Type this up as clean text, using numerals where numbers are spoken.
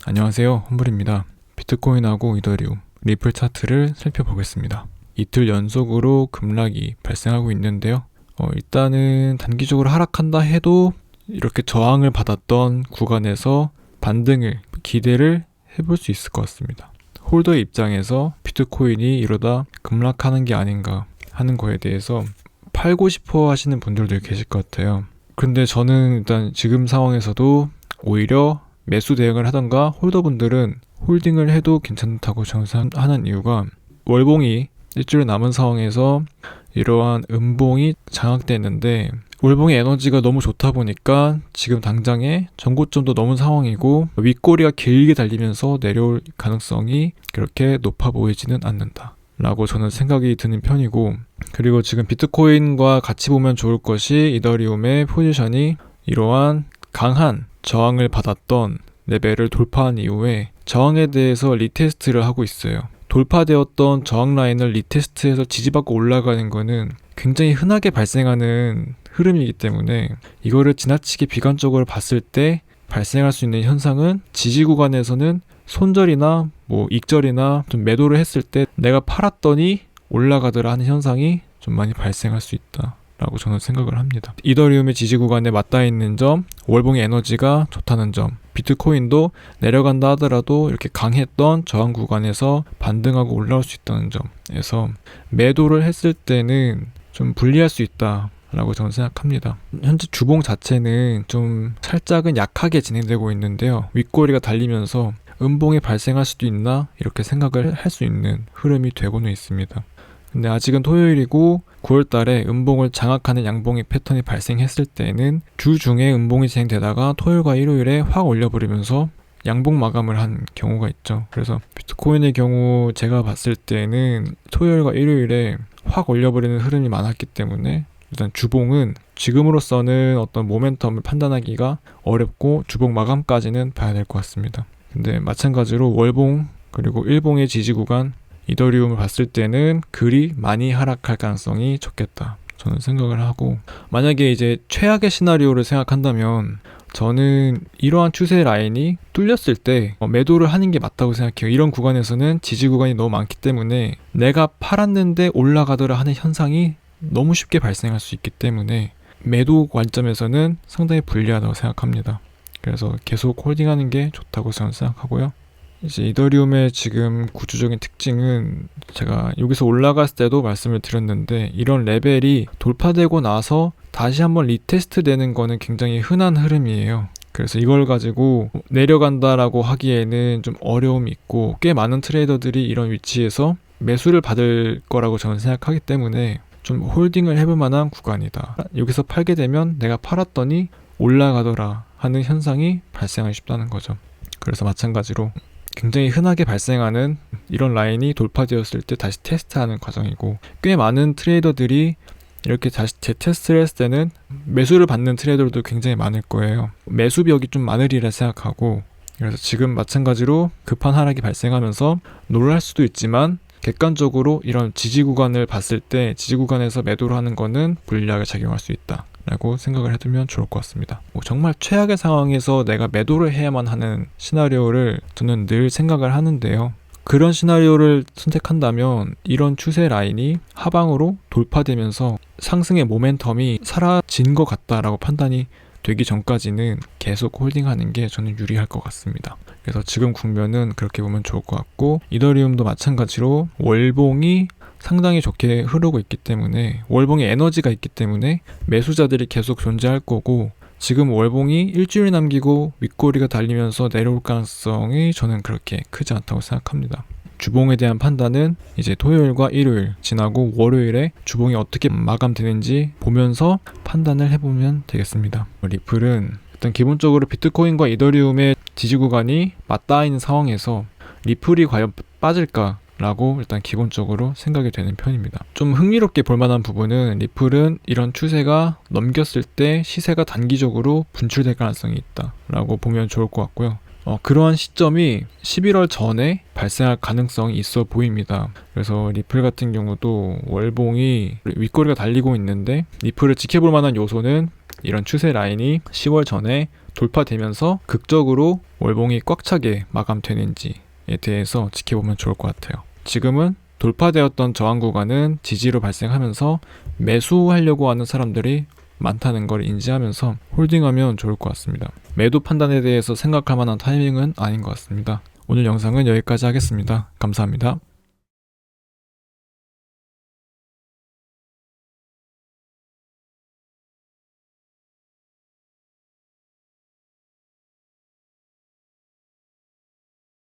안녕하세요, 험블입니다. 비트코인하고 이더리움, 리플 차트를 살펴보겠습니다. 이틀 연속으로 급락이 발생하고 있는데요. 일단은 단기적으로 하락한다 해도 이렇게 저항을 받았던 구간에서 반등을 기대를 해볼 수 있을 것 같습니다. 홀더의 입장에서 비트코인이 이러다 급락하는 게 아닌가 하는 거에 대해서 팔고 싶어 하시는 분들도 계실 것 같아요. 근데 저는 일단 지금 상황에서도 오히려 매수 대응을 하던가 홀더분들은 홀딩을 해도 괜찮다고 정산하는 이유가 월봉이 일주일 남은 상황에서 이러한 음봉이 장악됐는데 월봉의 에너지가 너무 좋다 보니까 지금 당장에 전고점도 넘은 상황이고 윗꼬리가 길게 달리면서 내려올 가능성이 그렇게 높아 보이지는 않는다 라고 저는 생각이 드는 편이고, 그리고 지금 비트코인과 같이 보면 좋을 것이 이더리움의 포지션이 이러한 강한 저항을 받았던 레벨을 돌파한 이후에 저항에 대해서 리테스트를 하고 있어요. 돌파되었던 저항 라인을 리테스트해서 지지받고 올라가는 거는 굉장히 흔하게 발생하는 흐름이기 때문에 이거를 지나치게 비관적으로 봤을 때 발생할 수 있는 현상은 지지 구간에서는 손절이나 익절이나 좀 매도를 했을 때 내가 팔았더니 올라가더라 하는 현상이 좀 많이 발생할 수 있다 라고 저는 생각을 합니다. 이더리움의 지지 구간에 맞닿아 있는 점, 월봉의 에너지가 좋다는 점, 비트코인도 내려간다 하더라도 이렇게 강했던 저항 구간에서 반등하고 올라올 수 있다는 점에서 매도를 했을 때는 좀 불리할 수 있다 라고 저는 생각합니다. 현재 주봉 자체는 좀 살짝은 약하게 진행되고 있는데요. 윗꼬리가 달리면서 음봉이 발생할 수도 있나 이렇게 생각을 할 수 있는 흐름이 되고는 있습니다. 근데 아직은 토요일이고 9월달에 음봉을 장악하는 양봉의 패턴이 발생했을 때는 주 중에 음봉이 진행되다가 토요일과 일요일에 확 올려버리면서 양봉 마감을 한 경우가 있죠. 그래서 비트코인의 경우 제가 봤을 때는 토요일과 일요일에 확 올려버리는 흐름이 많았기 때문에 일단 주봉은 지금으로서는 어떤 모멘텀을 판단하기가 어렵고 주봉 마감까지는 봐야 될 것 같습니다. 근데 마찬가지로 월봉 그리고 일봉의 지지 구간 이더리움을 봤을 때는 그리 많이 하락할 가능성이 적겠다 저는 생각을 하고, 만약에 이제 최악의 시나리오를 생각한다면 저는 이러한 추세 라인이 뚫렸을 때 매도를 하는 게 맞다고 생각해요. 이런 구간에서는 지지 구간이 너무 많기 때문에 내가 팔았는데 올라가더라 하는 현상이 너무 쉽게 발생할 수 있기 때문에 매도 관점에서는 상당히 불리하다고 생각합니다. 그래서 계속 홀딩하는 게 좋다고 저는 생각하고요. 이제 이더리움의 지금 구조적인 특징은 제가 여기서 올라갔을 때도 말씀을 드렸는데 이런 레벨이 돌파되고 나서 다시 한번 리테스트 되는 거는 굉장히 흔한 흐름이에요. 그래서 이걸 가지고 내려간다라고 하기에는 좀 어려움이 있고 꽤 많은 트레이더들이 이런 위치에서 매수를 받을 거라고 저는 생각하기 때문에 좀 홀딩을 해볼 만한 구간이다. 여기서 팔게 되면 내가 팔았더니 올라가더라 하는 현상이 발생하기 쉽다는 거죠. 그래서 마찬가지로 굉장히 흔하게 발생하는 이런 라인이 돌파되었을 때 다시 테스트하는 과정이고, 꽤 많은 트레이더들이 이렇게 다시 재테스트를 했을 때는 매수를 받는 트레이더들도 굉장히 많을 거예요. 매수벽이 좀 많으리라 생각하고, 그래서 지금 마찬가지로 급한 하락이 발생하면서 놀랄 수도 있지만 객관적으로 이런 지지 구간을 봤을 때 지지 구간에서 매도를 하는 거는 불리하게 작용할 수 있다 라고 생각을 해두면 좋을 것 같습니다. 정말 최악의 상황에서 내가 매도를 해야만 하는 시나리오를 저는 늘 생각을 하는데요. 그런 시나리오를 선택한다면 이런 추세 라인이 하방으로 돌파되면서 상승의 모멘텀이 사라진 것 같다라고 판단이 되기 전까지는 계속 홀딩하는 게 저는 유리할 것 같습니다. 그래서 지금 국면은 그렇게 보면 좋을 것 같고, 이더리움도 마찬가지로 월봉이 상당히 좋게 흐르고 있기 때문에 월봉에 에너지가 있기 때문에 매수자들이 계속 존재할 거고, 지금 월봉이 일주일 남기고 윗꼬리가 달리면서 내려올 가능성이 저는 그렇게 크지 않다고 생각합니다. 주봉에 대한 판단은 이제 토요일과 일요일 지나고 월요일에 주봉이 어떻게 마감되는지 보면서 판단을 해보면 되겠습니다. 리플은 일단 기본적으로 비트코인과 이더리움의 지지 구간이 맞닿아 있는 상황에서 리플이 과연 빠질까? 라고 일단 기본적으로 생각이 되는 편입니다. 좀 흥미롭게 볼만한 부분은 리플은 이런 추세가 넘겼을 때 시세가 단기적으로 분출될 가능성이 있다 라고 보면 좋을 것 같고요. 그러한 시점이 11월 전에 발생할 가능성이 있어 보입니다. 그래서 리플 같은 경우도 월봉이 윗꼬리가 달리고 있는데 리플을 지켜볼 만한 요소는 이런 추세 라인이 10월 전에 돌파되면서 극적으로 월봉이 꽉 차게 마감되는지에 대해서 지켜보면 좋을 것 같아요. 지금은 돌파되었던 저항 구간은 지지로 발생하면서 매수하려고 하는 사람들이 많다는 걸 인지하면서 홀딩하면 좋을 것 같습니다. 매도 판단에 대해서 생각할 만한 타이밍은 아닌 것 같습니다. 오늘 영상은 여기까지 하겠습니다. 감사합니다.